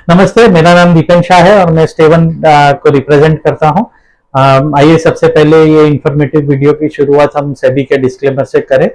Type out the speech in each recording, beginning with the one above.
नमस्ते, मेरा नाम दीपन शाह है और मैं स्टेवन को रिप्रेजेंट करता हूं। आइए सबसे पहले ये इंफॉर्मेटिव वीडियो की शुरुआत हम सेबी के डिस्क्लेमर से करें।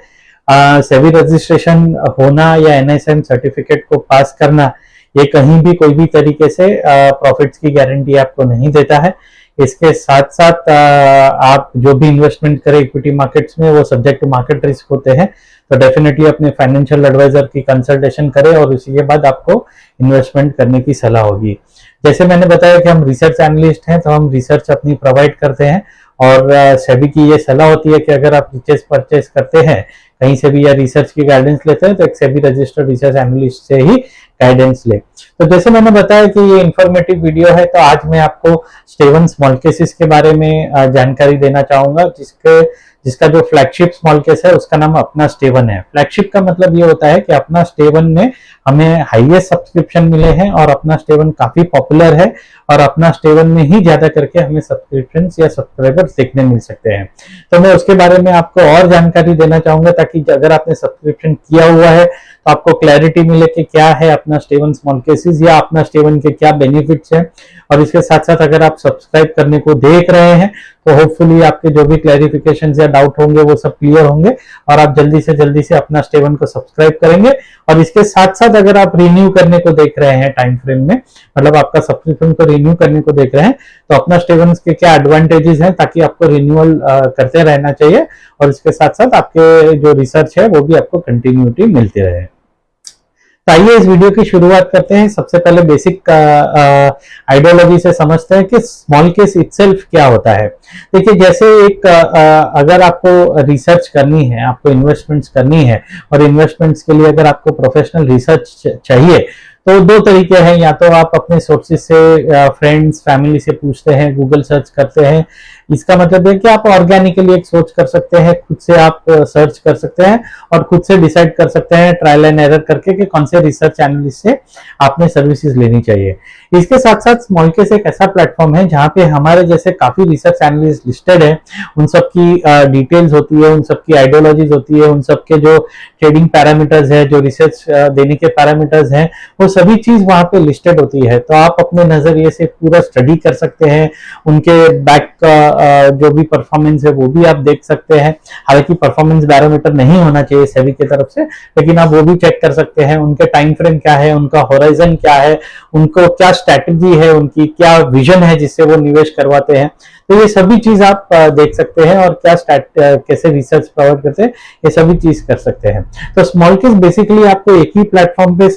सेबी रजिस्ट्रेशन होना या एनएसएम सर्टिफिकेट को पास करना ये कहीं भी कोई भी तरीके से प्रॉफिट्स की गारंटी आपको नहीं देता है। इसके साथ साथ आप जो भी इन्वेस्टमेंट करें इक्विटी मार्केट्स में वो सब्जेक्ट टू मार्केट रिस्क होते हैं, तो डेफिनेटली अपने फाइनेंशियल एडवाइजर की कंसल्टेशन करें और उसी के बाद आपको इन्वेस्टमेंट करने की सलाह होगी। जैसे मैंने बताया कि हम रिसर्च एनालिस्ट हैं, तो हम रिसर्च अपनी प्रोवाइड करते हैं और सेबी की ये सलाह होती है कि अगर आप रिसर्च परचेस करते हैं कहीं से भी या रिसर्च की गाइडेंस लेते हैं तो एक सेबी रजिस्टर्ड रिसर्च एनालिस्ट से ही गाइडेंस ले। तो जैसे मैंने बताया कि ये इंफॉर्मेटिव वीडियो है, तो आज मैं आपको स्टेवन स्मॉल केसेस के बारे में जानकारी देना चाहूंगा, जिसका जो फ्लैगशिप स्मॉल केस है उसका नाम अपना स्टेवन है। फ्लैगशिप का मतलब ये होता है कि अपना स्टेवन में हमें हाईएस्ट सब्सक्रिप्शन मिले हैं और अपना स्टेवन काफी पॉपुलर है और अपना स्टेवन में ही ज्यादा करके हमें सब्सक्रिप्शन या सब्सक्राइबर्स देखने मिल सकते हैं। तो मैं उसके बारे में आपको और जानकारी देना चाहूंगा ताकि अगर आपने सब्सक्रिप्शन किया हुआ है तो आपको क्लैरिटी मिले कि क्या है अपना स्टेवन स्मॉल केसेस या अपना स्टेवन के क्या बेनिफिट्स हैं। और इसके साथ साथ अगर आप सब्सक्राइब करने को देख रहे हैं तो होपफुली आपके जो भी क्लैरिफिकेशन या डाउट होंगे वो सब क्लियर होंगे और आप जल्दी से अपना स्टेवन को सब्सक्राइब करेंगे। और इसके साथ साथ अगर आप रिन्यू करने को देख रहे हैं टाइम फ्रेम में, मतलब आपका सब्सक्रिप्शन को रिन्यू करने को देख रहे हैं, तो अपना स्टेवन के क्या एडवांटेजेस हैं ताकि आपको रिन्यूअल करते रहना चाहिए और इसके साथ साथ आपके जो रिसर्च है वो भी आपको कंटिन्यूटी मिलती रहे। तो आइए इस वीडियो की शुरुआत करते हैं। सबसे पहले बेसिक आइडियोलॉजी से समझते हैं कि स्मॉल केस इटसेल्फ क्या होता है। देखिए, जैसे एक अगर आपको रिसर्च करनी है, आपको इन्वेस्टमेंट्स करनी है और इन्वेस्टमेंट्स के लिए अगर आपको प्रोफेशनल रिसर्च चाहिए तो दो तरीके हैं। या तो आप अपने सोर्सेज से, फ्रेंड्स फैमिली से पूछते हैं, गूगल सर्च करते हैं। इसका मतलब है कि आप ऑर्गेनिकली एक सोच कर सकते हैं, खुद से आप सर्च कर सकते हैं और खुद से डिसाइड कर सकते हैं ट्रायल एंड एरर करके कि कौन से रिसर्च एनालिस्ट से आपने सर्विसेज लेनी चाहिए। इसके साथ साथ स्मॉल केस एक ऐसा प्लेटफॉर्म है जहां पे हमारे जैसे काफी रिसर्च एनालिस्ट लिस्टेड है, उन सब की डिटेल्स होती है, उन सब की आइडियोलॉजीज होती है, उन सब के जो ट्रेडिंग पैरामीटर्स है, जो रिसर्च देने के पैरामीटर्स हैं, वो सभी चीज वहां पे लिस्टेड होती है। तो आप अपने नजरिए से पूरा स्टडी कर सकते हैं, उनके बैक का जो भी परफॉर्मेंस है वो भी आप देख सकते हैं। हालांकि परफॉर्मेंस बैरोमीटर नहीं होना चाहिए सेबी की तरफ से, लेकिन आप वो भी चेक कर सकते हैं। उनके टाइम फ्रेम क्या है, उनका होराइजन क्या है, उनको क्या स्ट्रैटेजी है, उनकी क्या विजन है जिससे वो निवेश करवाते हैं। तो ये सभी चीज आप देख सकते हैं और कैसे रिसर्च प्रोवाइड करते हैं, ये सभी चीज कर सकते हैं। तो स्मॉल केस बेसिकली आपको एक ही प्लेटफॉर्म पे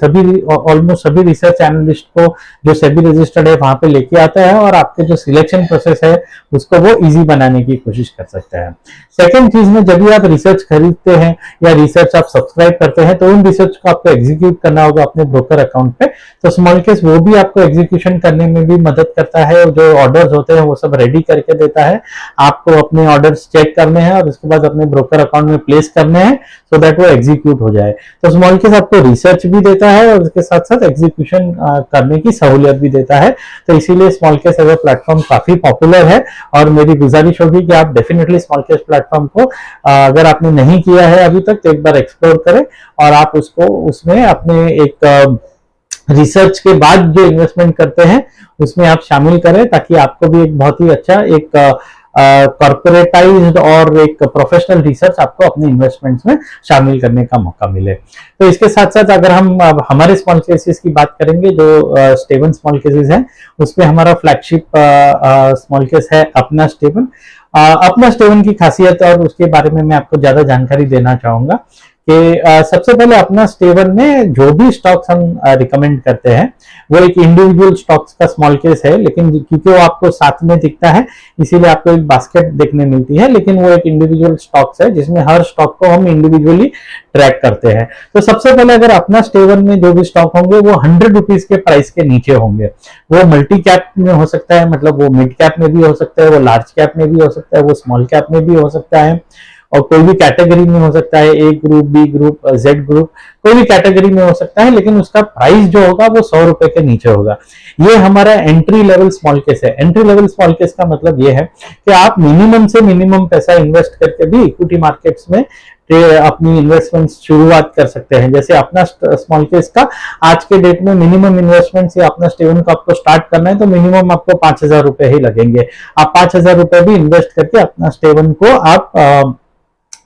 ऑलमोस्ट सभी रिसर्च एनालिस्ट को जो सेबी रजिस्टर्ड है वहां पे लेके आता है और आपके जो सिलेक्शन प्रोसेस है उसको वो इजी बनाने की कोशिश कर सकता है। सेकेंड चीज में, जब भी आप रिसर्च खरीदते हैं या रिसर्च आप सब्सक्राइब करते हैं तो उन रिसर्च को आपको एग्जीक्यूट करना होगा अपने ब्रोकर अकाउंट पे। तो स्मॉल केस वो भी आपको एग्जीक्यूशन करने में भी मदद करता है और जो ऑर्डर्स होते हैं वो सब रेडी करके देता है। आपको अपने ऑर्डर्स चेक करने हैं और उसके बाद अपने ब्रोकर अकाउंट में प्लेस करने हैं सो दैट वो एग्जीक्यूट हो जाए। तो स्मॉल केस आपको रिसर्च भी देता है और उसके साथ साथ एग्जीक्यूशन करने की सहूलियत भी देता है। तो इसीलिए Smallcase as a platform काफी पॉपुलर है और मेरी गुजारिश होगी कि आप डेफिनेटली स्मॉल केस प्लेटफॉर्म को अगर आपने नहीं किया है अभी तक तो एक बार एक्सप्लोर करें और आप उसमें अपने एक रिसर्च के बाद जो इन्वेस्टमेंट करते हैं उसमें आप शामिल करें ताकि आपको भी एक बहुत ही अच्छा एक कॉर्पोरेटाइज्ड और एक प्रोफेशनल रिसर्च आपको अपने इन्वेस्टमेंट्स में शामिल करने का मौका मिले। तो इसके साथ साथ अगर हम हमारे स्मॉल केसेस की बात करेंगे, जो स्टेवन स्मॉल केसेस हैं, उसमें हमारा फ्लैगशिप स्मॉल केस है अपना स्टेवन। अपना स्टेवन की खासियत और उसके बारे में मैं आपको ज्यादा जानकारी देना चाहूंगा कि सबसे पहले अपना स्टेवन में जो भी स्टॉक्स हम रिकमेंड करते हैं वो एक इंडिविजुअल स्टॉक्स का स्मॉल केस है, लेकिन क्योंकि वो आपको साथ में दिखता है इसीलिए आपको एक बास्केट देखने मिलती है, लेकिन वो एक इंडिविजुअल स्टॉक्स है जिसमें हर स्टॉक को हम इंडिविजुअली ट्रैक करते हैं। तो सबसे पहले अगर अपना स्टेवन में जो भी स्टॉक होंगे वो 100 रुपीज के प्राइस के नीचे होंगे। वो मल्टी कैप में हो सकता है, मतलब वो मिड कैप में भी हो सकता है, वो लार्ज कैप में भी हो सकता है, वो स्मॉल कैप में भी हो सकता है और कोई भी कैटेगरी में हो सकता है, A group, B group, Z group, कोई भी कैटेगरी में हो सकता है, लेकिन उसका प्राइस जो होगा वो 100 रुपए के नीचे होगा। ये हमारा एंट्री लेवल स्मॉल केस है। एंट्री लेवल स्मॉल केस का मतलब ये है कि आप मिनिमम से मिनिमम पैसा इन्वेस्ट करके भी इक्विटी मार्केट्स में अपनी इन्वेस्टमेंट शुरुआत कर सकते हैं। जैसे अपना स्मॉल केस का आज के डेट में मिनिमम इन्वेस्टमेंट से अपना स्टेवन को आपको स्टार्ट करना है तो मिनिमम आपको 5,000 रुपए ही लगेंगे। आप 5,000 रुपए भी इन्वेस्ट करके अपना स्टेवन को आप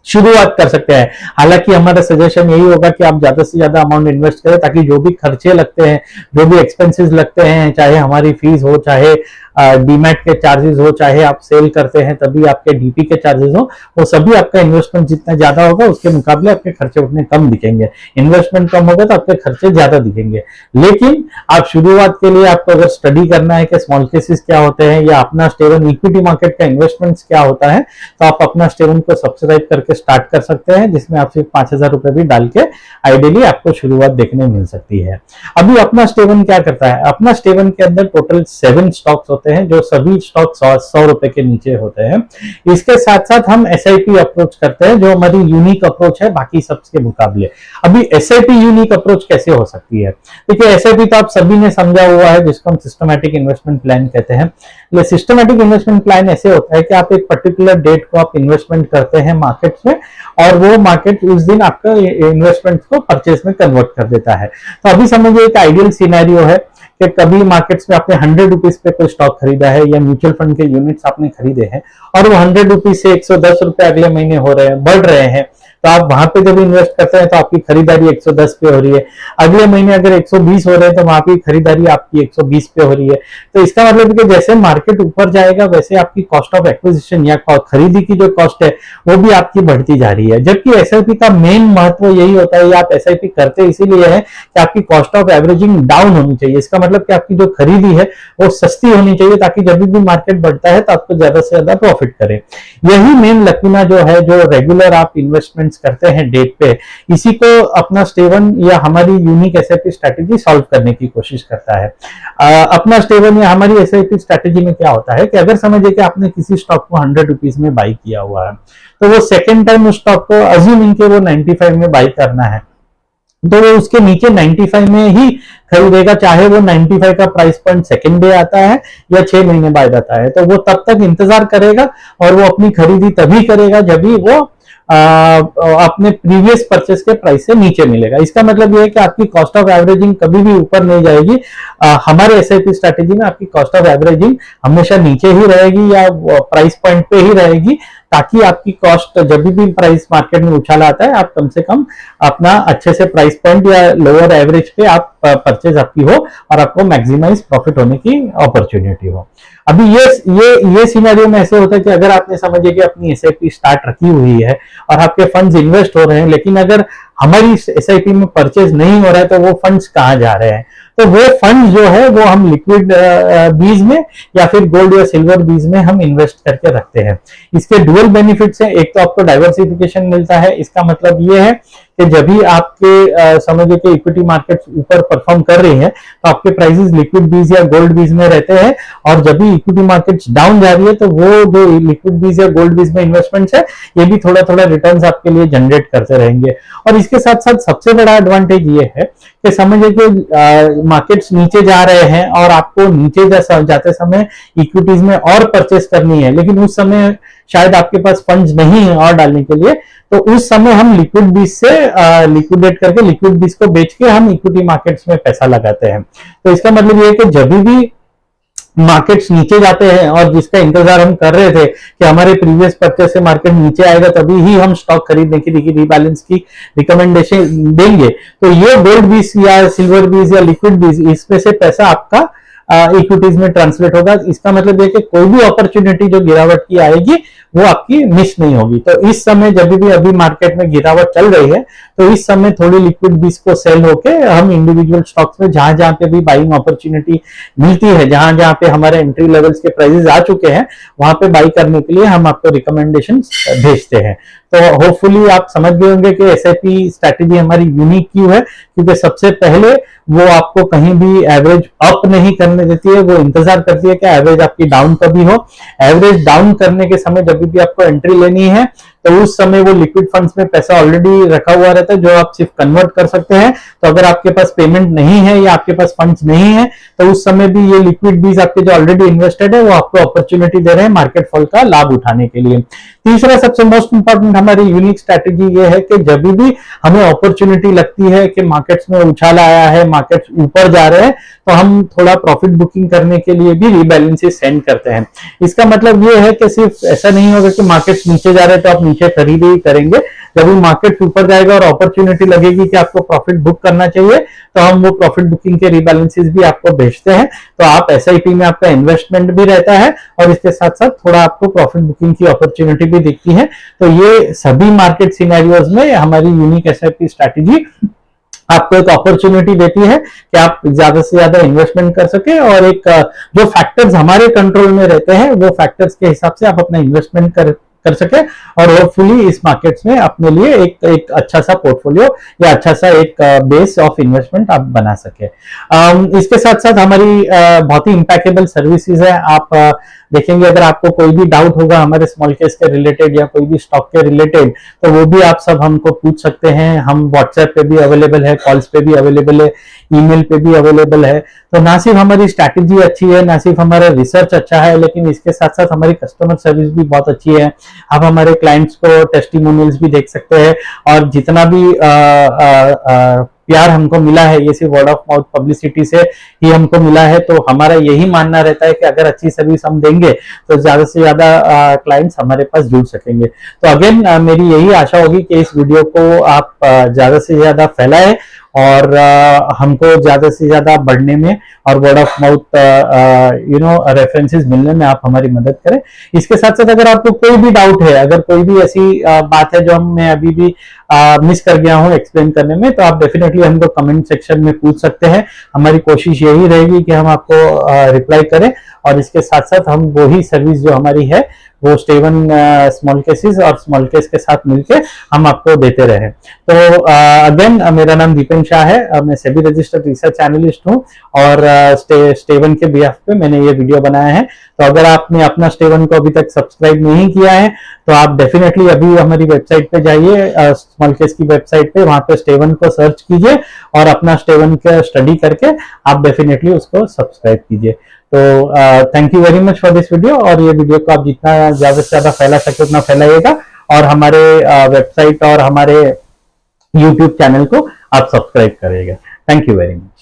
शुरुआत कर सकते हैं। हालांकि हमारा सजेशन यही होगा कि आप ज्यादा से ज्यादा अमाउंट इन्वेस्ट करें ताकि जो भी खर्चे लगते हैं, जो भी एक्सपेंसेस लगते हैं, चाहे हमारी फीस हो, चाहे डीमैट के चार्जेस हो, चाहे आप सेल करते हैं तभी आपके डीपी के चार्जेस हो, वो सभी आपका इन्वेस्टमेंट जितना ज्यादा होगा उसके मुकाबले आपके खर्चे उतने कम दिखेंगे। इन्वेस्टमेंट कम होगा तो आपके खर्चे ज्यादा दिखेंगे। लेकिन आप शुरुआत के लिए आपको अगर स्टडी करना है कि स्मॉल केसेस क्या होते हैं या अपना स्टेवन इक्विटी मार्केट का इन्वेस्टमेंट क्या होता है, तो आप अपना स्टेवन को सब्सक्राइब करके स्टार्ट कर सकते हैं, जिसमें आप सिर्फ 5,000 रुपए भी डाल के आइडियली आपको शुरुआत देखने मिल सकती है। अभी अपना स्टेवन क्या करता है? अपना स्टेवन के अंदर टोटल 7 स्टॉक्स होते हैं, जो सभी स्टॉक 100 रुपए के नीचे होते हैं। इसके साथ साथ हम SIP अप्रोच करते हैं, जो हमारी यूनिक अप्रोच है बाकी सबके मुकाबले। अभी SIP यूनिक अप्रोच कैसे हो सकती है? देखिए, SIP तो आप सभी ने समझा हुआ है, जिसको हम सिस्टमैटिक इन्वेस्टमेंट प्लान कहते हैं। सिस्टमैटिक इन्वेस्टमेंट प्लान ऐसे होता है कि आप एक पर्टिकुलर डेट को आप इन्वेस्टमेंट करते हैं मार्केट्स में, और वो मार्केट उस दिन आपका इन्वेस्टमेंट को परचेज में कन्वर्ट कर देता है। तो अभी समझिए एक आइडियल सिनेरियो है कि कभी मार्केट्स में आपने 100 रुपीज पे कोई स्टॉक खरीदा है या म्यूचुअल फंड के यूनिट्स आपने खरीदे हैं, और वो 100 रुपीज से 110 रुपए अगले महीने हो रहे हैं, बढ़ रहे हैं, तो आप वहां पे जब इन्वेस्ट करते हैं तो आपकी खरीदारी 110 पे हो रही है। अगले महीने अगर 120 हो रहे हैं तो वहां पे खरीदारी आपकी 120 पे हो रही है। तो इसका मतलब कि जैसे मार्केट ऊपर जाएगा वैसे आपकी कॉस्ट ऑफ एक्विजिशन या खरीदी की जो कॉस्ट है वो भी आपकी बढ़ती जा रही है। जबकि SIP का मेन महत्व यही होता है, आप SIP करते इसीलिए है कि आपकी कॉस्ट ऑफ एवरेजिंग डाउन होनी चाहिए। इसका मतलब कि आपकी जो खरीदी है वो सस्ती होनी चाहिए, ताकि जब भी मार्केट बढ़ता है तो आपको ज्यादा से ज्यादा प्रॉफिट करे। यही मेन लकीना जो है, जो रेगुलर आप इन्वेस्टमेंट करते हैं डेट पे, इसी को अपना स्टेवन या हमारी यूनिक SIP स्ट्रेटेजी सॉल्व करने की कोशिश करता है। अपना स्टेवन या हमारी SIP स्ट्रेटेजी में क्या होता है कि अगर समझिए कि आपने किसी स्टॉक को 100 रुपीज में बाई किया हुआ है, तो वो सेकेंड टाइम उस स्टॉक को अज्यूमिंग के वो 95 में बाई करना है, तो वो उसके नीचे 95 में ही खरीदेगा, चाहे वो 95 का प्राइस पॉइंट सेकेंड डे आता है या 6 महीने बाद आता है। तो वो तब तक इंतजार करेगा और वो अपनी खरीदी तभी करेगा जब भी वो अपने प्रीवियस परचेस के प्राइस से नीचे मिलेगा। इसका मतलब ये है कि आपकी कॉस्ट ऑफ एवरेजिंग कभी भी ऊपर नहीं जाएगी। हमारे SIP स्ट्रेटेजी में आपकी कॉस्ट ऑफ एवरेजिंग हमेशा नीचे ही रहेगी या प्राइस पॉइंट पे ही रहेगी, ताकि आपकी कॉस्ट जब भी प्राइस मार्केट में उछाल आता है आप कम से कम अपना अच्छे से प्राइस पॉइंट या लोअर एवरेज पे आप परचेज आपकी हो और आपको मैक्सिमाइज प्रॉफिट होने की अपॉर्चुनिटी हो। अभी ये सिनेरियो में ऐसे होता है कि अगर आपने समझिए कि अपनी SIP स्टार्ट रखी हुई है और आपके फंड्स इन्वेस्ट हो रहे हैं, लेकिन अगर हमारी SIP में परचेज नहीं हो रहा है तो वो फंड्स कहाँ जा रहे हैं? तो वो फंड जो है वो हम लिक्विड बीज में या फिर गोल्ड या सिल्वर बीज में हम इन्वेस्ट करके रखते हैं। इसके डुअल बेनिफिट्स हैं। एक तो आपको डाइवर्सिफिकेशन मिलता है, इसका मतलब ये है कि जब भी आपके समझिए कि इक्विटी मार्केट ऊपर परफॉर्म कर रही है तो आपके प्राइसेस लिक्विड बीज या गोल्ड बीज में रहते हैं, और जब भी इक्विटी मार्केट डाउन जा रही है तो वो जो लिक्विड बीज या गोल्ड बीज में इन्वेस्टमेंट्स है ये भी थोड़ा थोड़ा रिटर्न्स आपके लिए जनरेट करते रहेंगे। और इसके साथ साथ सबसे बड़ा एडवांटेज ये है कि समझिए कि मार्केट्स नीचे जा रहे हैं और आपको नीचे जाते समय इक्विटीज में और परचेस करनी है, लेकिन उस समय शायद आपके पास फंड्स नहीं है और डालने के लिए, तो उस समय हम लिक्विड बीज से लिक्विडेट करके लिक्विड बीज को बेच के हम इक्विटी मार्केट्स में पैसा लगाते हैं। तो इसका मतलब ये है कि जब भी मार्केट्स नीचे जाते हैं और जिसका इंतजार हम कर रहे थे कि हमारे प्रीवियस परचेस से मार्केट नीचे आएगा तभी ही हम स्टॉक खरीदने की रीबैलेंस की रिकमेंडेशन देंगे, तो ये गोल्ड बीज या सिल्वर बीज या लिक्विड बीज इसमें से पैसा आपका इक्विटीज में ट्रांसलेट होगा। इसका मतलब है कि कोई भी अपॉर्चुनिटी जो गिरावट की आएगी वो आपकी मिस नहीं होगी। तो इस समय जब भी अभी मार्केट में गिरावट चल रही है तो इस समय थोड़ी लिक्विड बीज को सेल होके हम इंडिविजुअल स्टॉक्स में जहां जहां पे भी बाइंग अपॉर्चुनिटी मिलती है, जहां जहां पे हमारे एंट्री लेवल्स के प्राइसेस आ चुके हैं, वहां पे बाई करने के लिए हम आपको रिकमेंडेशन भेजते हैं। तो होपफुली आप समझ गए होंगे कि SIP स्ट्रैटेजी हमारी यूनिक क्यों है, क्योंकि सबसे पहले वो आपको कहीं भी एवरेज अप नहीं करने देती है, वो इंतजार करती है कि एवरेज आपकी डाउन कभी हो। एवरेज डाउन करने के समय जब भी आपको एंट्री लेनी है तो उस समय वो लिक्विड फंड्स में पैसा ऑलरेडी रखा हुआ रहता है, जो आप सिर्फ कन्वर्ट कर सकते हैं। तो अगर आपके पास पेमेंट नहीं है या आपके पास फंड्स नहीं है, तो उस समय भी ये लिक्विड बीज आपके जो ऑलरेडी इन्वेस्टेड है वो आपको अपॉर्चुनिटी दे रहे हैं मार्केट फॉल का लाभ उठाने के लिए। तीसरा सबसे मोस्ट इंपॉर्टेंट हमारी यूनिक स्ट्रैटेजी ये है कि जब भी हमें अपॉर्चुनिटी लगती है कि मार्केट्स में उछाल आया है, मार्केट्स ऊपर जा रहे हैं, तो हम थोड़ा प्रॉफिट बुकिंग करने के लिए भी रीबैलेंसेस सेंड करते हैं। इसका मतलब ये है कि सिर्फ ऐसा नहीं होगा कि मार्केट्स नीचे जा रहे हैं तो आप नीचे खरीद ही करेंगे। जब भी मार्केट ऊपर जाएगा और अपॉर्चुनिटी लगेगी कि आपको प्रॉफिट बुक करना चाहिए, तो हम वो प्रॉफिट बुकिंग के रीबैलेंसेस भी आपको भेजते हैं। तो आप एसआईपी में आपका इन्वेस्टमेंट भी रहता है और इसके साथ साथ थोड़ा आपको प्रॉफिट बुकिंग की अपॉर्चुनिटी भी दिखती है। तो ये सभी मार्केट सिनेरियोज में हमारी यूनिक एसआईपी स्ट्रैटेजी आपको एक अपॉर्चुनिटी देती है कि आप ज्यादा से ज्यादा इन्वेस्टमेंट कर सके और एक जो फैक्टर्स हमारे कंट्रोल में रहते हैं वो फैक्टर्स के हिसाब से आप अपना इन्वेस्टमेंट कर सके और होपफुली इस मार्केट्स में अपने लिए एक अच्छा सा पोर्टफोलियो या अच्छा सा एक बेस ऑफ इन्वेस्टमेंट आप बना सके। इसके साथ साथ हमारी बहुत ही इम्पैकेबल सर्विसेज है। आप देखेंगे अगर आपको कोई भी डाउट होगा हमारे स्मॉल केस के रिलेटेड या कोई भी स्टॉक के रिलेटेड, तो वो भी आप सब हमको पूछ सकते हैं। हम व्हाट्सएप पे भी अवेलेबल है, कॉल्स पे भी अवेलेबल है, ईमेल पे भी अवेलेबल है। तो ना सिर्फ हमारी स्ट्रैटेजी अच्छी है, ना सिर्फ हमारा रिसर्च अच्छा है, लेकिन इसके साथ साथ हमारी कस्टमर सर्विस भी बहुत अच्छी है। आप हमारे क्लाइंट्स को टेस्टिमोनियल्स भी देख सकते हैं और जितना भी प्यार हमको मिला है ये सिर्फ वर्ड ऑफ माउथ पब्लिसिटी से ही हमको मिला है। तो हमारा यही मानना रहता है कि अगर अच्छी सर्विस हम देंगे तो ज्यादा से ज्यादा क्लाइंट्स हमारे पास जुड़ सकेंगे। तो अगेन मेरी यही आशा होगी कि इस वीडियो को आप ज्यादा से ज्यादा फैलाएं और हमको ज्यादा से ज्यादा बढ़ने में और वर्ड ऑफ माउथ रेफरेंसेस मिलने में आप हमारी मदद करें। इसके साथ साथ अगर आपको कोई भी डाउट है, अगर कोई भी ऐसी बात है जो मैं अभी भी मिस कर गया हूं एक्सप्लेन करने में, तो आप डेफिनेटली हमको कमेंट सेक्शन में पूछ सकते हैं। हमारी कोशिश यही रहेगी कि हम आपको रिप्लाई करें और इसके साथ साथ हम वही सर्विस जो हमारी है वो स्टेवन स्मॉल केसेस और स्मॉल केस के साथ मिलके हम आपको देते रहे। तो अगेन मेरा नाम दीपेन शाह है, मैं सेबी रजिस्टर्ड रिसर्च एनालिस्ट हूं और स्टेवन के बिहाफ पे मैंने ये वीडियो बनाया है। तो अगर आपने अपना स्टेवन को अभी तक सब्सक्राइब नहीं किया है तो आप डेफिनेटली अभी हमारी वेबसाइट पे जाइए, स्मॉल केस की वेबसाइट पे, वहां पे स्टेवन को सर्च कीजिए और अपना स्टेवन का स्टडी करके आप डेफिनेटली उसको सब्सक्राइब कीजिए। तो thank you very much for this video और ये वीडियो को आप जितना ज्यादा से ज्यादा फैला सके उतना फैलाइएगा और हमारे वेबसाइट और हमारे यूट्यूब चैनल को आप सब्सक्राइब करिएगा। Thank you very much.